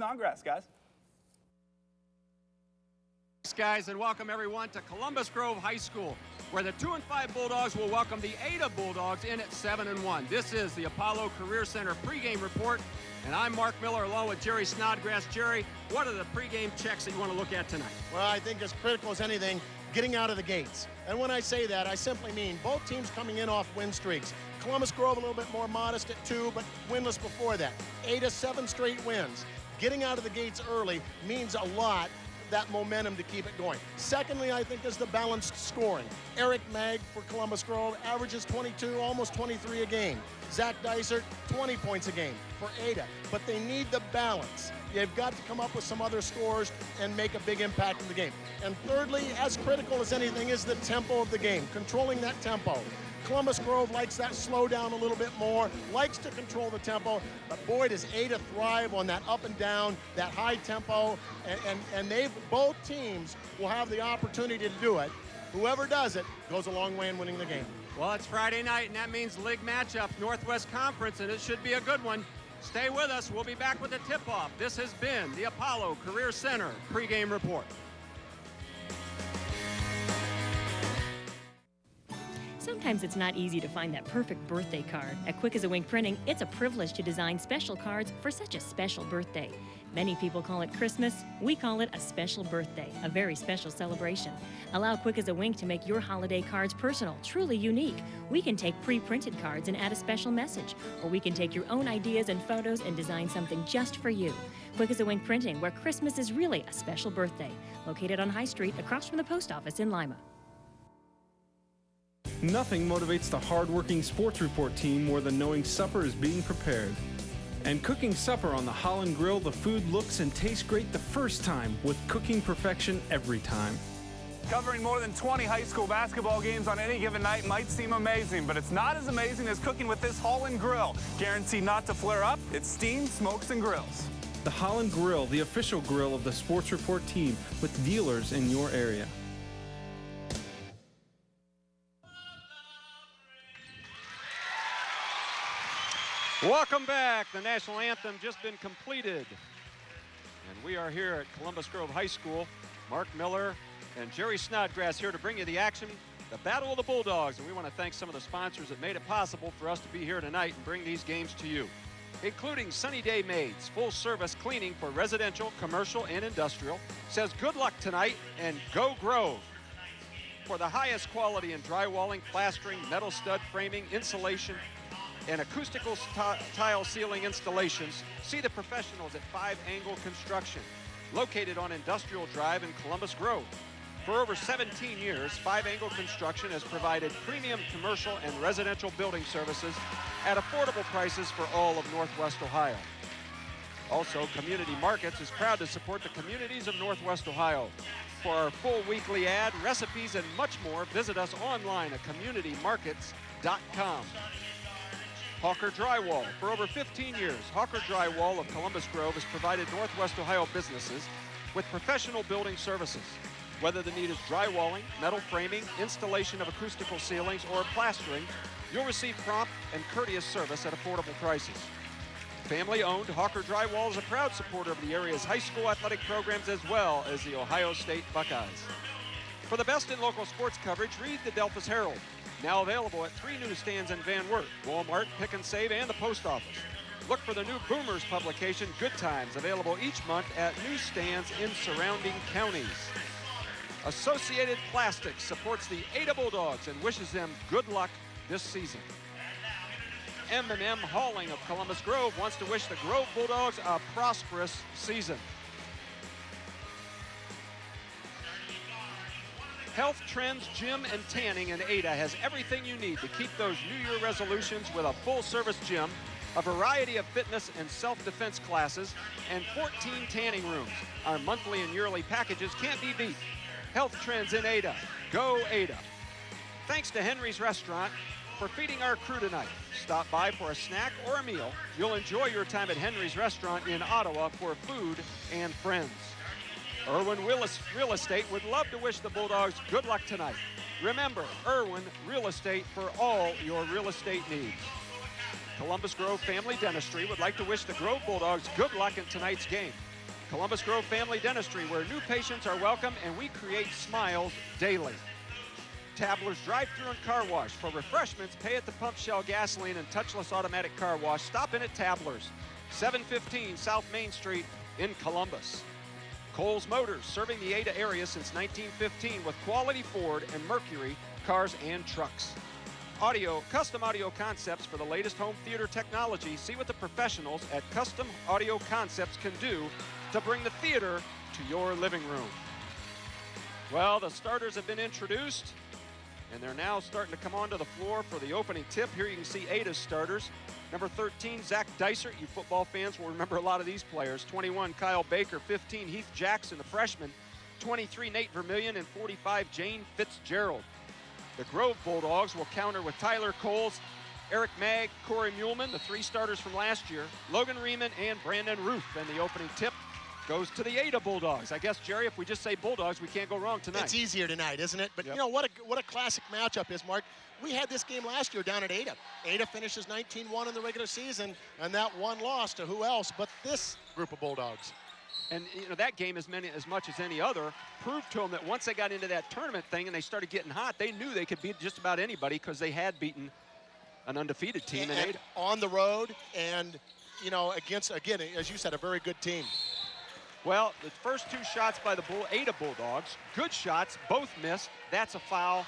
Snodgrass, guys. Thanks, guys, and welcome everyone to Columbus Grove High School, where the 2-5 Bulldogs will welcome the Ada Bulldogs in at 7-1. This is the Apollo Career Center pregame report, and I'm Mark Miller along with Jerry Snodgrass. Jerry, what are the pregame checks that you want to look at tonight? Well, I think as critical as anything, getting out of the gates. And when I say that, I simply mean both teams coming in off win streaks. Columbus Grove a little bit more modest at 2, but winless before that. Ada, 7 straight wins. Getting out of the gates early means a lot, that momentum to keep it going. Secondly, I think is the balanced scoring. Eric Mag for Columbus Grove averages 22, almost 23 a game. Zach Dysert, 20 points a game for Ada. But they need the balance. You've got to come up with some other scores and make a big impact in the game. And thirdly, as critical as anything, is the tempo of the game, controlling that tempo. Columbus Grove likes that slow down a little bit more, likes to control the tempo, but boy, does Ada thrive on that up and down, that high tempo, and both teams will have the opportunity to do it. Whoever does it goes a long way in winning the game. Well, it's Friday night, and that means league matchup, Northwest Conference, and it should be a good one. Stay with us. We'll be back with the tip-off. This has been the Apollo Career Center pregame report. Sometimes it's not easy to find that perfect birthday card. At Quick as a Wink Printing, it's a privilege to design special cards for such a special birthday. Many people call it Christmas. We call it a special birthday, a very special celebration. Allow Quick as a Wink to make your holiday cards personal, truly unique. We can take pre-printed cards and add a special message, or we can take your own ideas and photos and design something just for you. Quick as a Wink Printing, where Christmas is really a special birthday. Located on High Street, across from the post office in Lima. Nothing motivates the hard-working Sports Report team more than knowing supper is being prepared. And cooking supper on the Holland Grill, the food looks and tastes great the first time, with cooking perfection every time. Covering more than 20 high school basketball games on any given night might seem amazing, but it's not as amazing as cooking with this Holland Grill. Guaranteed not to flare up, it steams, smokes, and grills. The Holland Grill, the official grill of the Sports Report team, with dealers in your area. Welcome back. The national anthem just been completed. And we are here at Columbus Grove High School. Mark Miller and Jerry Snodgrass here to bring you the action, the Battle of the Bulldogs. And we want to thank some of the sponsors that made it possible for us to be here tonight and bring these games to you, including Sunny Day Maids, full service cleaning for residential, commercial, and industrial. Says good luck tonight and go Grove. For the highest quality in drywalling, plastering, metal stud framing, insulation, and acoustical tile ceiling installations, see the professionals at 5 Angle Construction, located on Industrial Drive in Columbus Grove. For over 17 years, 5 Angle Construction has provided premium commercial and residential building services at affordable prices for all of Northwest Ohio. Also, Community Markets is proud to support the communities of Northwest Ohio. For our full weekly ad, recipes, and much more, visit us online at communitymarkets.com. Hawker Drywall. For over 15 years, Hawker Drywall of Columbus Grove has provided Northwest Ohio businesses with professional building services. Whether the need is drywalling, metal framing, installation of acoustical ceilings, or plastering, you'll receive prompt and courteous service at affordable prices. Family-owned, Hawker Drywall is a proud supporter of the area's high school athletic programs as well as the Ohio State Buckeyes. For the best in local sports coverage, read the Delphus Herald. Now available at 3 newsstands in Van Wert, Walmart, Pick and Save, and the post office. Look for the new Boomers publication, Good Times, available each month at newsstands in surrounding counties. Associated Plastics supports the Ada Bulldogs and wishes them good luck this season. M&M Hauling of Columbus Grove wants to wish the Grove Bulldogs a prosperous season. Health Trends Gym and Tanning in Ada has everything you need to keep those New Year resolutions with a full-service gym, a variety of fitness and self-defense classes, and 14 tanning rooms. Our monthly and yearly packages can't be beat. Health Trends in Ada. Go Ada. Thanks to Henry's Restaurant for feeding our crew tonight. Stop by for a snack or a meal. You'll enjoy your time at Henry's Restaurant in Ottawa for food and friends. Irwin Willis Real Estate would love to wish the Bulldogs good luck tonight. Remember, Irwin Real Estate for all your real estate needs. Columbus Grove Family Dentistry would like to wish the Grove Bulldogs good luck in tonight's game. Columbus Grove Family Dentistry, where new patients are welcome and we create smiles daily. Tabler's drive-thru and car wash. For refreshments, pay at the pump, Shell gasoline, and touchless automatic car wash. Stop in at Tabler's, 715 South Main Street in Columbus. Coles Motors, serving the Ada area since 1915 with quality Ford and Mercury cars and trucks. Custom audio concepts for the latest home theater technology. See what the professionals at Custom Audio Concepts can do to bring the theater to your living room. Well, the starters have been introduced, and they're now starting to come onto the floor for the opening tip. Here you can see Ada's starters. Number 13, Zach Dysert. You football fans will remember a lot of these players. 21, Kyle Baker. 15, Heath Jackson, the freshman. 23, Nate Vermillion. And 45, Jane Fitzgerald. The Grove Bulldogs will counter with Tyler Coles, Eric Magg, Corey Muhlman, the 3 starters from last year, Logan Riemann, and Brandon Ruth. And the opening tip goes to the Ada Bulldogs. I guess, Jerry, if we just say Bulldogs, we can't go wrong tonight. It's easier tonight, isn't it? But Yep. you know, what a classic matchup is, Mark. We had this game last year down at Ada. Ada finishes 19-1 in the regular season, and that one loss to who else but this group of Bulldogs. And you know, that game, as much as any other, proved to them that once they got into that tournament thing and they started getting hot, they knew they could beat just about anybody because they had beaten an undefeated team in And Ada. on the road, and you know, against, again, as you said, a very good team. Well, the first 2 shots by the Ada Bulldogs, good shots, both missed. That's a foul.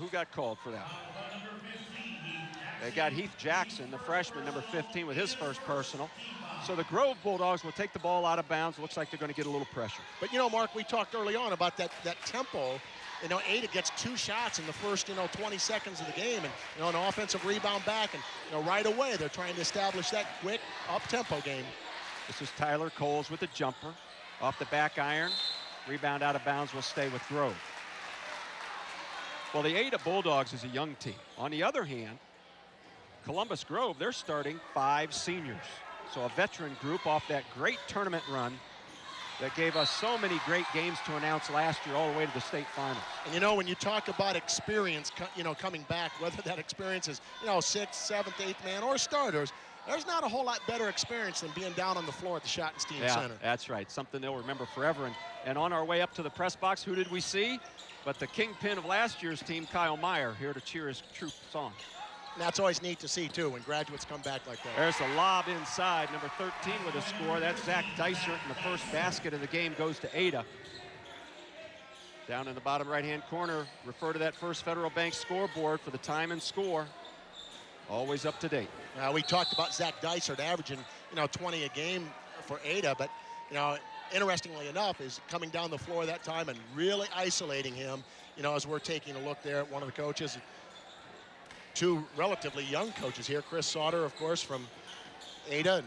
Who got called for that? They got Heath Jackson, the freshman, number 15, with his first personal. So the Grove Bulldogs will take the ball out of bounds. Looks like they're going to get a little pressure. But you know, Mark, we talked early on about that tempo. You know, Ada gets 2 shots in the first, 20 seconds of the game, and an offensive rebound back, and right away they're trying to establish that quick up-tempo game. This is Tyler Coles with the jumper off the back iron. Rebound out of bounds will stay with Grove. Well, the Ada Bulldogs is a young team. On the other hand, Columbus Grove, they're starting 5 seniors. So a veteran group off that great tournament run that gave us so many great games to announce last year all the way to the state finals. And when you talk about experience, coming back, whether that experience is, 6th, 7th, 8th man or starters, there's not a whole lot better experience than being down on the floor at the Schottenstein Center. That's right. Something they'll remember forever. And on our way up to the press box, who did we see? But the kingpin of last year's team, Kyle Meyer, here to cheer his troop on. And that's always neat to see, too, when graduates come back like that. There's a lob inside, number 13 with a score. That's Zach Dysert, and the first basket of the game goes to Ada. Down in the bottom right-hand corner, refer to that First Federal Bank scoreboard for the time and score. Always up to date. We talked about Zach Dysert averaging, 20 a game for Ada, but, interestingly enough, is coming down the floor that time and really isolating him, as we're taking a look there at one of the coaches. 2 relatively young coaches here. Chris Sauter, of course, from Ada, and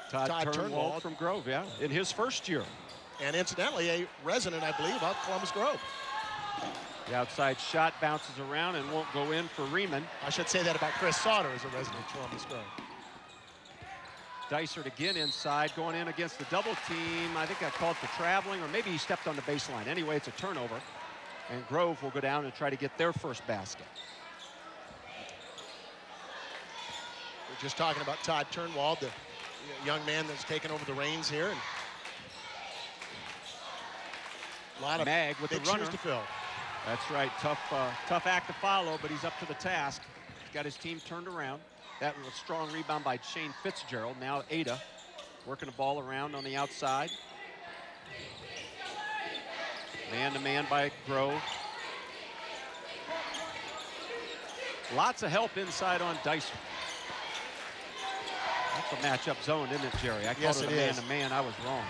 Todd Turnwald Turnwald from Grove, in his first year. And incidentally, a resident, I believe, of Columbus Grove. The outside shot bounces around and won't go in for Riemann. I should say that about Chris Sauter as a resident of Columbus Grove. Dysert again inside, going in against the double team. I think got called for traveling, or maybe he stepped on the baseline. Anyway, it's a turnover. And Grove will go down and try to get their first basket. We're just talking about Todd Turnwald, the young man that's taken over the reins here. And a lot of Mag with big the runner. shoes to fill. That's right, tough act to follow, but he's up to the task. He's got his team turned around. That was a strong rebound by Shane Fitzgerald. Now Ada working the ball around on the outside. Man-to-man by Grove. Lots of help inside on Dysert. That's a matchup zone, isn't it, Jerry? I Yes, called it it a is. man-to-man. I was wrong.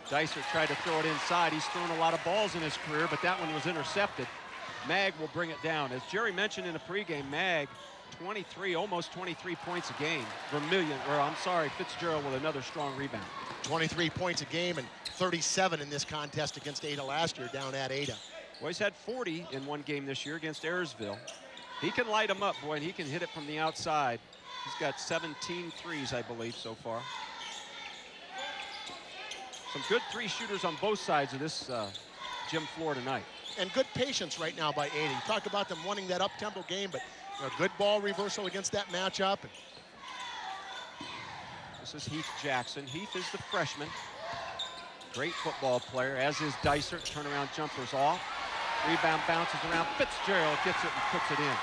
Dysert tried to throw it inside. He's thrown a lot of balls in his career, but that one was intercepted. Mag will bring it down. As Jerry mentioned in the pregame, Mag, 23, almost 23 points a game. Fitzgerald with another strong rebound. 23 points a game and 37 in this contest against Ada last year down at Ada. Well, he's had 40 in one game this year against Ayersville. He can light them up, boy, and he can hit it from the outside. He's got 17 threes, I believe, so far. Some good 3 shooters on both sides of this gym floor tonight. And good patience right now by Ada. You talk about them wanting that up-tempo game, but good ball reversal against that matchup. This is Heath Jackson. Heath is the freshman. Great football player, as is Dicer. Turnaround jumpers off. Rebound bounces around. Fitzgerald gets it and puts it in.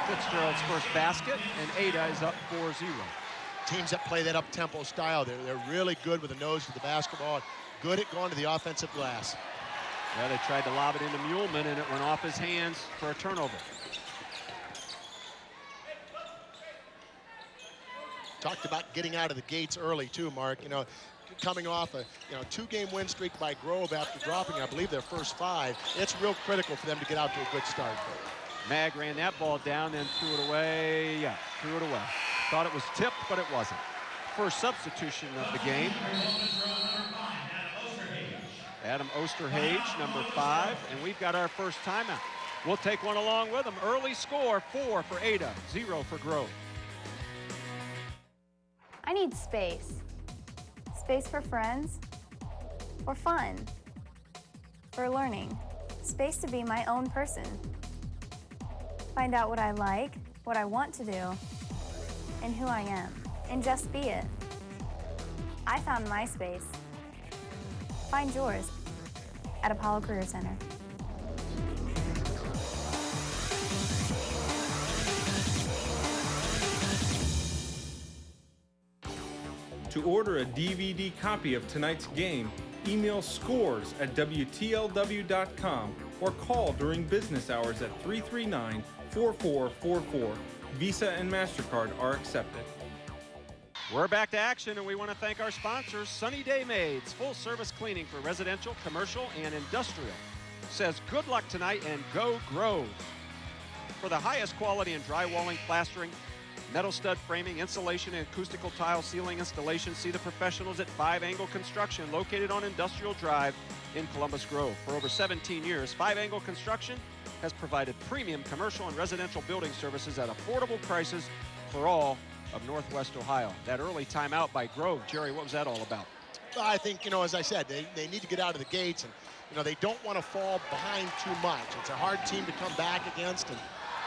Fitzgerald's first basket, and Ada is up 4-0. Teams that play that up-tempo style, they're really good with the nose to the basketball, good at going to the offensive glass. Yeah, they tried to lob it into Muleman, and it went off his hands for a turnover. Talked about getting out of the gates early, too, Mark. You know, coming off a two-game win streak by Grove after dropping, I believe, their first 5. It's real critical for them to get out to a good start. Mag ran that ball down, then threw it away. Yeah, threw it away. Thought it was tipped, but it wasn't. First substitution of the game. Adam Osterhage, number 5, and we've got our first timeout. We'll take one along with them. Early score, 4 for Ada, 0 for Grove. I need space. Space for friends, for fun, for learning. Space to be my own person. Find out what I like, what I want to do, and who I am, and just be it. I found my space. Find yours at Apollo Career Center. To order a DVD copy of tonight's game, email scores@WTLW.com or call during business hours at 339-4444. Visa and MasterCard are accepted. We're back to action, and we want to thank our sponsors, Sunny Day Maids, full-service cleaning for residential, commercial, and industrial. Says good luck tonight and go Grove. For the highest quality in drywalling, plastering, metal stud framing, insulation, and acoustical tile ceiling installation, see the professionals at 5 Angle Construction, located on Industrial Drive in Columbus Grove. For over 17 years, 5 Angle Construction has provided premium commercial and residential building services at affordable prices for all of Northwest Ohio. That early timeout by Grove. Jerry, what was that all about? Well, I think, as I said, they need to get out of the gates, and, they don't want to fall behind too much. It's a hard team to come back against, and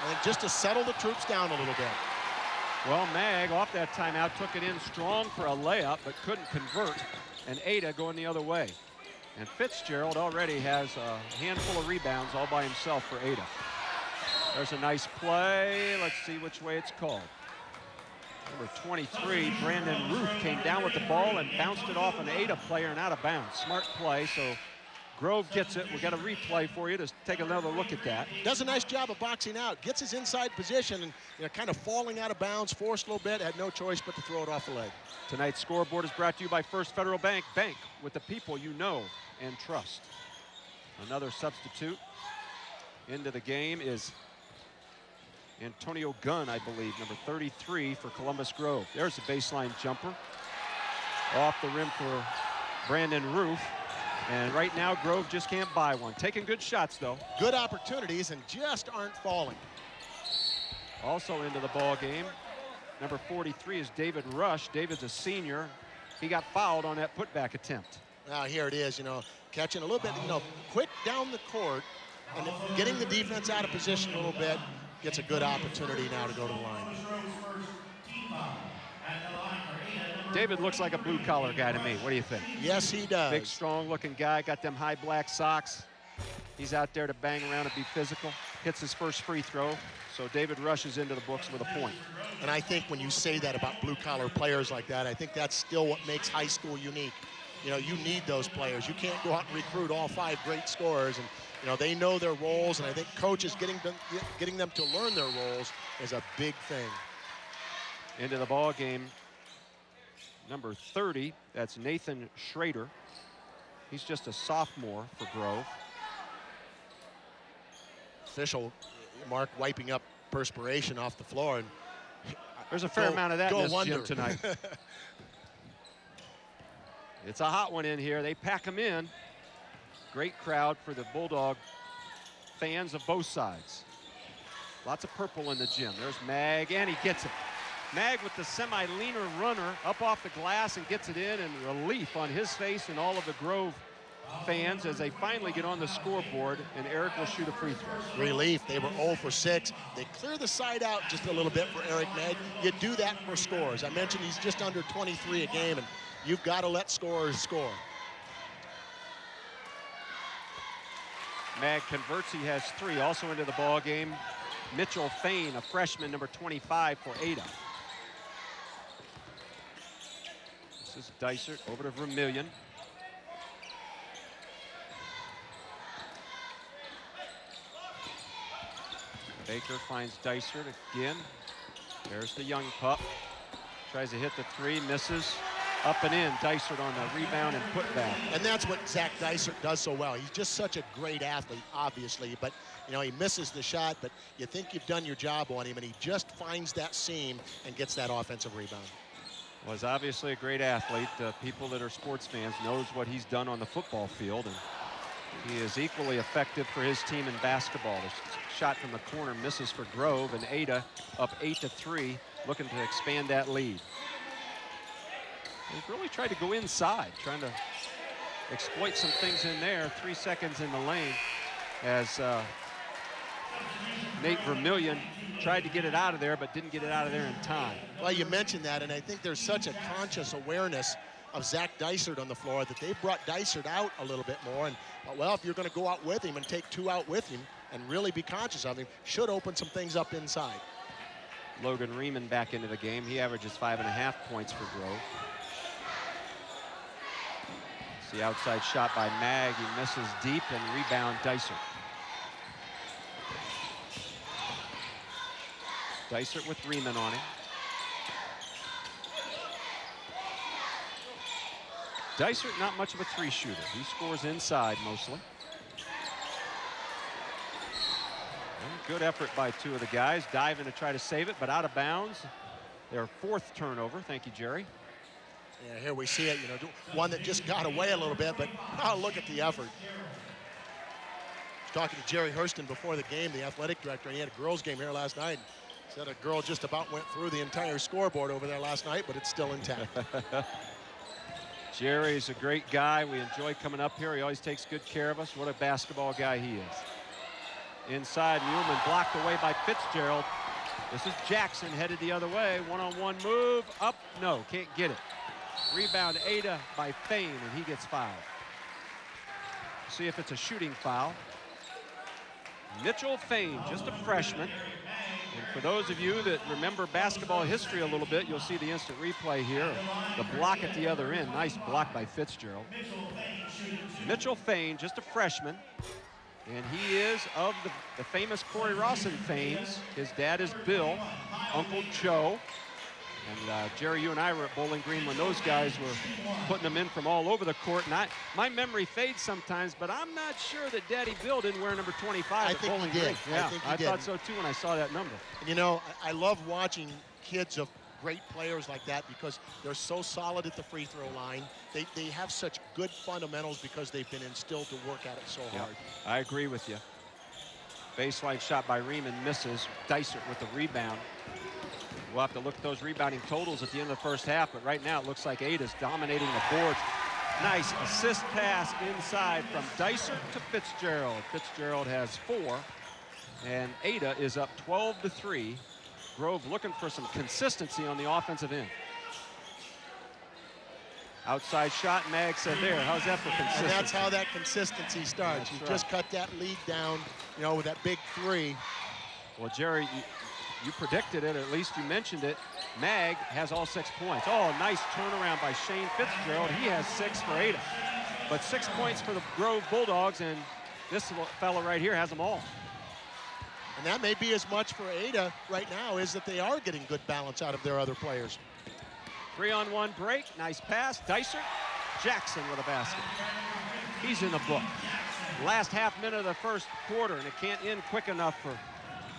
I think just to settle the troops down a little bit. Well, Mag, off that timeout, took it in strong for a layup, but couldn't convert, and Ada going the other way. And Fitzgerald already has a handful of rebounds all by himself for Ada. There's a nice play. Let's see which way it's called. Number 23, Brandon Ruth, came down with the ball and bounced it off an Ada player and out of bounds. Smart play, so Grove gets it. We've got a replay for you to take another look at that. Does a nice job of boxing out. Gets his inside position and kind of falling out of bounds, forced a little bit, had no choice but to throw it off the leg. Tonight's scoreboard is brought to you by First Federal Bank. Bank with the people you know and trust. Another substitute into the game is Antonio Gunn, I believe, number 33 for Columbus Grove. There's the baseline jumper. Off the rim for Brandon Roof. And right now, Grove just can't buy one. Taking good shots, though. Good opportunities and just aren't falling. Also into the ball game, number 43 is David Rush. David's a senior. He got fouled on that putback attempt. Now here it is, catching a little bit, quick down the court and getting the defense out of position a little bit. Gets a good opportunity now to go to the line. David looks like a blue-collar guy to me. What do you think? Yes, he does. Big, strong-looking guy, got them high black socks. He's out there to bang around and be physical. Hits his first free throw, so David rushes into the books with a point. And I think when you say that about blue-collar players like that, I think that's still what makes high school unique. You need those players. You can't go out and recruit all 5 great scorers, and they know their roles, and I think coaches getting them to learn their roles is a big thing. Into the ball game, number 30, that's Nathan Schrader. He's just a sophomore for Grove. Official, Mark, wiping up perspiration off the floor. And there's a fair amount of that in this wonder. gym tonight. It's a hot one in here. They pack them in. Great crowd for the Bulldog fans of both sides. Lots of purple in the gym. There's Mag, and he gets it. Mag with the semi-leaner runner up off the glass and gets it in, and relief on his face and all of the Grove fans as they finally get on the scoreboard, and Eric will shoot a free throw. Relief. They were 0 for 6. They clear the side out just a little bit for Eric Magg. You do that for scores. I mentioned he's just under 23 a game, and you've got to let scorers score. Magg converts. He has 3. Also into the ball game, Mitchell Fain, a freshman, number 25 for Ada. This is Dysert over to Vermillion. Baker finds Dysert again. There's the young pup. Tries to hit the 3, misses. Up and in, Dysert on the rebound and putback. And that's what Zach Dysert does so well. He's just such a great athlete, obviously, but you know, he misses the shot, but you think you've done your job on him, and he just finds that seam and gets that offensive rebound. Was obviously a great athlete. People that are sports fans knows what he's done on the football field, and he is equally effective for his team in basketball. The shot from the corner misses for Grove, and Ada up 8-3, looking to expand that lead. They've really tried to go inside, trying to exploit some things in there. 3 seconds in the lane as Nate Vermillion tried to get it out of there, but didn't get it out of there in time. Well, you mentioned that, and I think there's such a conscious awareness of Zach Dysert on the floor that they brought Dysert out a little bit more. And well, if you're going to go out with him and take 2 out with him and really be conscious of him, should open some things up inside. Logan Riemann back into the game. He averages 5.5 points for Grove. It's the outside shot by Magg. He misses deep, and rebound Dysert. Dysert with Riemann on him. Dysert not much of a 3 shooter. He scores inside mostly. And good effort by 2 of the guys, diving to try to save it, but out of bounds. Their 4th turnover. Thank you, Jerry. Yeah, here we see it, you know, one that just got away a little bit, but oh, look at the effort. I was talking to Jerry Hurston before the game, the athletic director, and he had a girls' game here last night. Said a girl just about went through the entire scoreboard over there last night, but it's still intact. Jerry's a great guy. We enjoy coming up here. He always takes good care of us. What a basketball guy he is. Inside, Muleman blocked away by Fitzgerald. This is Jackson headed the other way. One-on-one move. Up. No, can't get it. Rebound Ada by Fain, and he gets fouled. See if it's a shooting foul. Mitchell Fain, just a freshman. And for those of you that remember basketball history a little bit, you'll see the instant replay here. The block at the other end. Nice block by Fitzgerald. Mitchell Fain, just a freshman. And he is of the famous Corey Rawson Fains. His dad is Bill, Uncle Joe. And Jerry, you and I were at Bowling Green when those guys were putting them in from all over the court. And my memory fades sometimes, but I'm not sure that Daddy Bill didn't wear number 25 at Bowling Green. Yeah, I thought so too when I saw that number. And you know, I love watching kids of great players like that because they're so solid at the free throw line. They have such good fundamentals because they've been instilled to work at it so hard. I agree with you. Baseline shot by Riemann misses. Dysert with the rebound. We'll have to look at those rebounding totals at the end of the first half, but right now it looks like Ada's dominating the boards. Nice assist pass inside from Dysert to Fitzgerald. Fitzgerald has 4, and Ada is up 12-3. Grove looking for some consistency on the offensive end. Outside shot, Magg said there. How's that for consistency? And that's how that consistency starts. You just cut that lead down, you know, with that big 3. Well, Jerry, you predicted it, or at least you mentioned it. Magg has all 6 points. Oh, nice turnaround by Shane Fitzgerald. He has 6 for Ada. But 6 points for the Grove Bulldogs, and this fella right here has them all. And that may be as much for Ada right now, is that they are getting good balance out of their other players. 3-on-1 break, nice pass. Dysert, Jackson with a basket. He's in the book. Last half minute of the first quarter, and it can't end quick enough for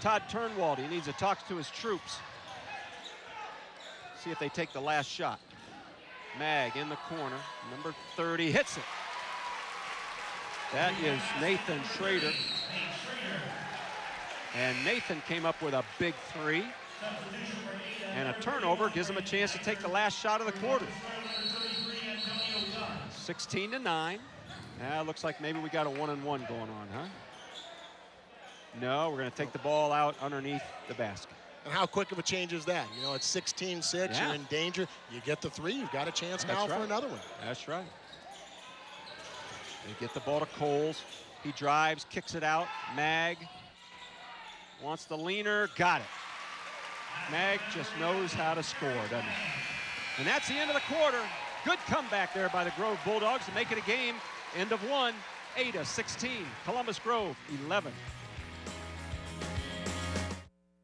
Todd Turnwald. He needs to talk to his troops. See if they take the last shot. Magg in the corner, number 30, hits it. That is Nathan Schrader. And Nathan came up with a big 3. And a turnover gives him a chance to take the last shot of the quarter. 16-9. Looks like maybe we got a 1-on-1 going on, huh? No, we're going to take the ball out underneath the basket. And how quick of a change is that? You know, it's 16-6, Yeah. you're in danger. You get the 3, you've got a chance now for another one. That's right. They get the ball to Coles. He drives, kicks it out. Mag wants the leaner, got it. Mag just knows how to score, doesn't he? And that's the end of the quarter. Good comeback there by the Grove Bulldogs to make it a game. End of 1, Ada 16, Columbus Grove 11.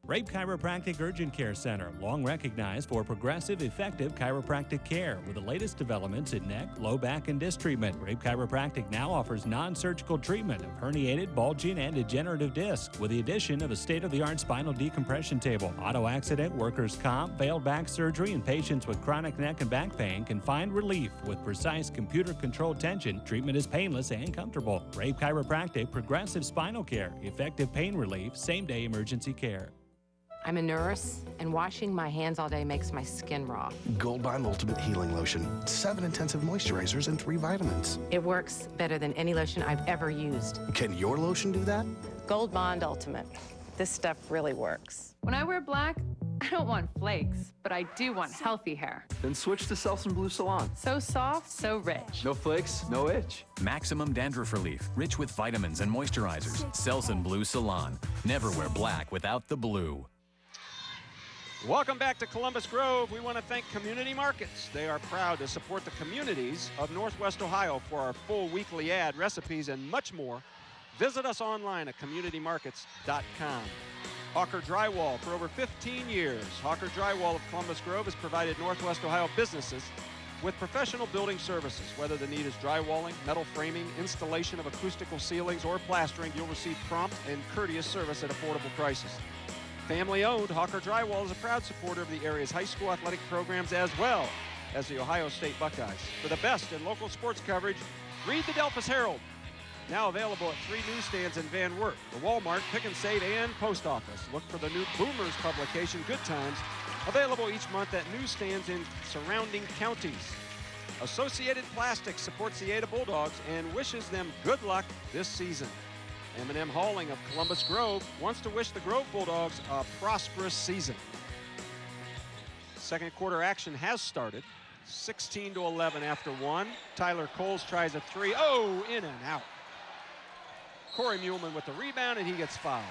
Rape Chiropractic Urgent Care Center, long recognized for progressive, effective chiropractic care with the latest developments in neck, low back, and disc treatment. Rape Chiropractic now offers non-surgical treatment of herniated, bulging, and degenerative discs with the addition of a state-of-the-art spinal decompression table. Auto accident, workers' comp, failed back surgery, and patients with chronic neck and back pain can find relief with precise computer-controlled tension. Treatment is painless and comfortable. Rape Chiropractic, progressive spinal care, effective pain relief, same-day emergency care. I'm a nurse, and washing my hands all day makes my skin raw. Gold Bond Ultimate Healing Lotion. 7 intensive moisturizers and 3 vitamins. It works better than any lotion I've ever used. Can your lotion do that? Gold Bond Ultimate. This stuff really works. When I wear black, I don't want flakes, but I do want healthy hair. Then switch to Selsun Blue Salon. So soft, so rich. No flakes, no itch. Maximum dandruff relief, rich with vitamins and moisturizers. Selsun Blue Salon. Never wear black without the blue. Welcome back to Columbus Grove. We want to thank Community Markets. They are proud to support the communities of Northwest Ohio. For our full weekly ad, recipes, and much more, visit us online at communitymarkets.com. Hawker Drywall for over 15 years. Hawker Drywall of Columbus Grove has provided Northwest Ohio businesses with professional building services. Whether the need is drywalling, metal framing, installation of acoustical ceilings, or plastering, you'll receive prompt and courteous service at affordable prices. Family-owned, Hawker Drywall is a proud supporter of the area's high school athletic programs as well as the Ohio State Buckeyes. For the best in local sports coverage, read the Delphus Herald. Now available at 3 newsstands in Van Wert, the Walmart, Pick and Save, and Post Office. Look for the new Boomers publication, Good Times, available each month at newsstands in surrounding counties. Associated Plastics supports the Ada Bulldogs and wishes them good luck this season. M&M Hauling of Columbus Grove wants to wish the Grove Bulldogs a prosperous season. Second quarter action has started. 16-11 after 1. Tyler Coles tries a 3. Oh, in and out. Corey Muhlman with the rebound, and he gets fouled.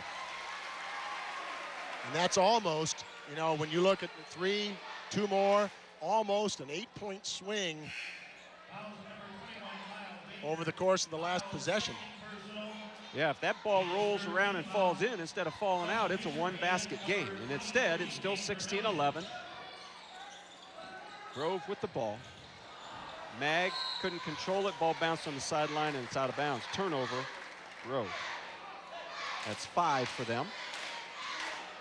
And that's almost, you know, when you look at the 3, 2 more, almost an 8-point swing over the course of the last possession. Yeah, if that ball rolls around and falls in instead of falling out, it's a 1-basket game. And instead, it's still 16-11. Grove with the ball. Mag couldn't control it. Ball bounced on the sideline, and it's out of bounds. Turnover, Grove. That's 5 for them.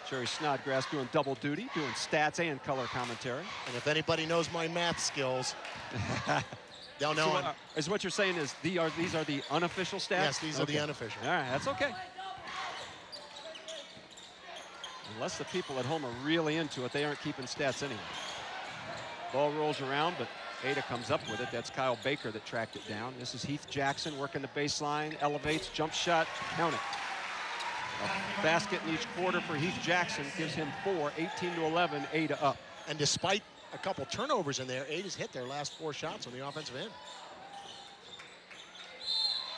Jerry Snodgrass doing double duty, doing stats and color commentary. And if anybody knows my math skills, they'll know. So is what you're saying is these are the unofficial stats? Yes, these are the unofficial. All right, that's okay. Unless the people at home are really into it, they aren't keeping stats anyway. Ball rolls around, but Ada comes up with it. That's Kyle Baker that tracked it down. This is Heath Jackson working the baseline, elevates, jump shot, count it. A basket in each quarter for Heath Jackson gives him 4, 18-11, Ada up. And despite a couple turnovers in there, Ada's hit their last 4 shots on the offensive end.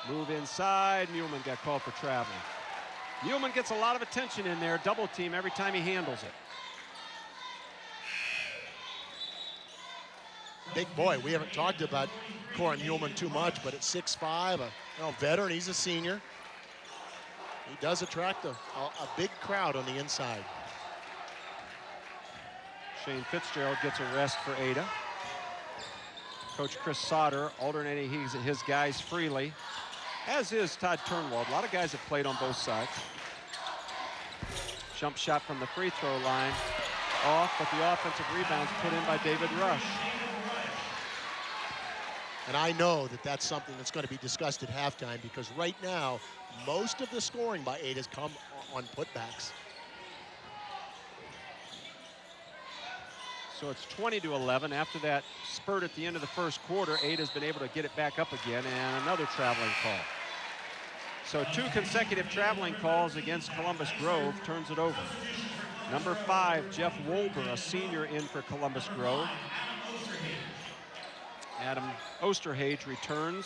Move inside, Muhlman got called for traveling. Muhlman gets a lot of attention in there, double team every time he handles it. Big boy, we haven't talked about Corey Muhlman too much, but at 6'5", a veteran, he's a senior. He does attract a big crowd on the inside. Shane Fitzgerald gets a rest for Ada. Coach Chris Sauter alternating his guys freely, as is Todd Turnwald. A lot of guys have played on both sides. Jump shot from the free throw line. Off, but the offensive rebound's put in by David Rush. And I know that that's something that's going to be discussed at halftime, because right now, most of the scoring by Ada's come on putbacks. So it's 20-11. After that spurt at the end of the first quarter, Ada's been able to get it back up again, and another traveling call. So 2 consecutive traveling calls against Columbus Grove turns it over. Number 5, Jeff Wolber, a senior, in for Columbus Grove. Adam Osterhage returns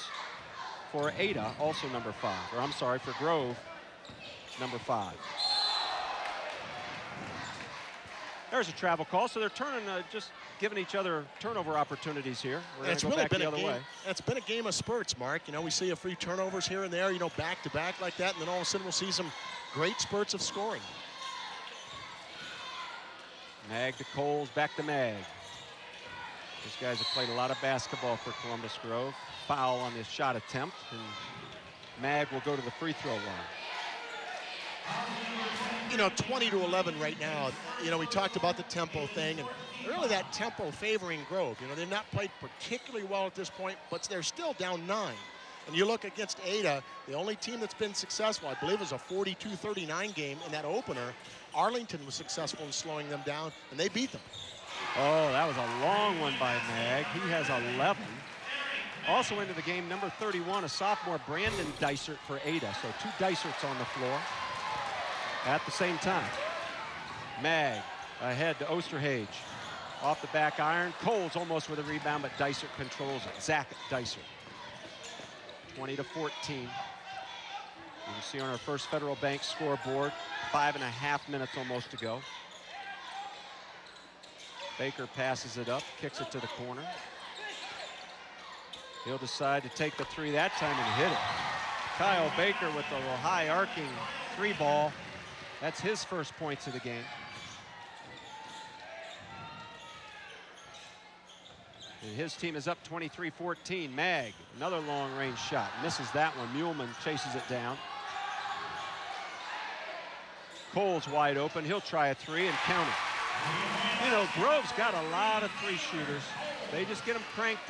for Ada, also number 5, or I'm sorry, for Grove, number 5. There's a travel call, so they're turning, just giving each other turnover opportunities here. We're going to go back the other way. It's been a game of spurts, Mark. You know, we see a few turnovers here and there, you know, back to back like that, and then all of a sudden we'll see some great spurts of scoring. Mag to Coles, back to Mag. These guys have played a lot of basketball for Columbus Grove. Foul on his shot attempt, and Mag will go to the free throw line. You know, 20-11 right now. You know, we talked about the tempo thing, and really that tempo favoring Grove. You know, they've not played particularly well at this point, but they're still down 9. And you look against Ada, the only team that's been successful, I believe, was a 42-39 game in that opener. Arlington was successful in slowing them down, and they beat them. Oh, that was a long one by Mag. He has 11. Also into the game, number 31, a sophomore, Brandon Dysert for Ada. So 2 Dyserts on the floor at the same time. Mag ahead to Osterhage. Off the back iron. Coles almost with a rebound, but Dysert controls it. Zach Dysert. 20-14. You can see on our First Federal Bank scoreboard, 5.5 minutes almost to go. Baker passes it up, kicks it to the corner. He'll decide to take the 3 that time and hit it. Kyle Baker with the high arcing 3 ball. That's his first points of the game. And his team is up 23-14. Mag, another long range shot. Misses that one. Muhlman chases it down. Coles wide open. He'll try a 3 and count it. You know, Grove's got a lot of 3 shooters. They just get them cranked up.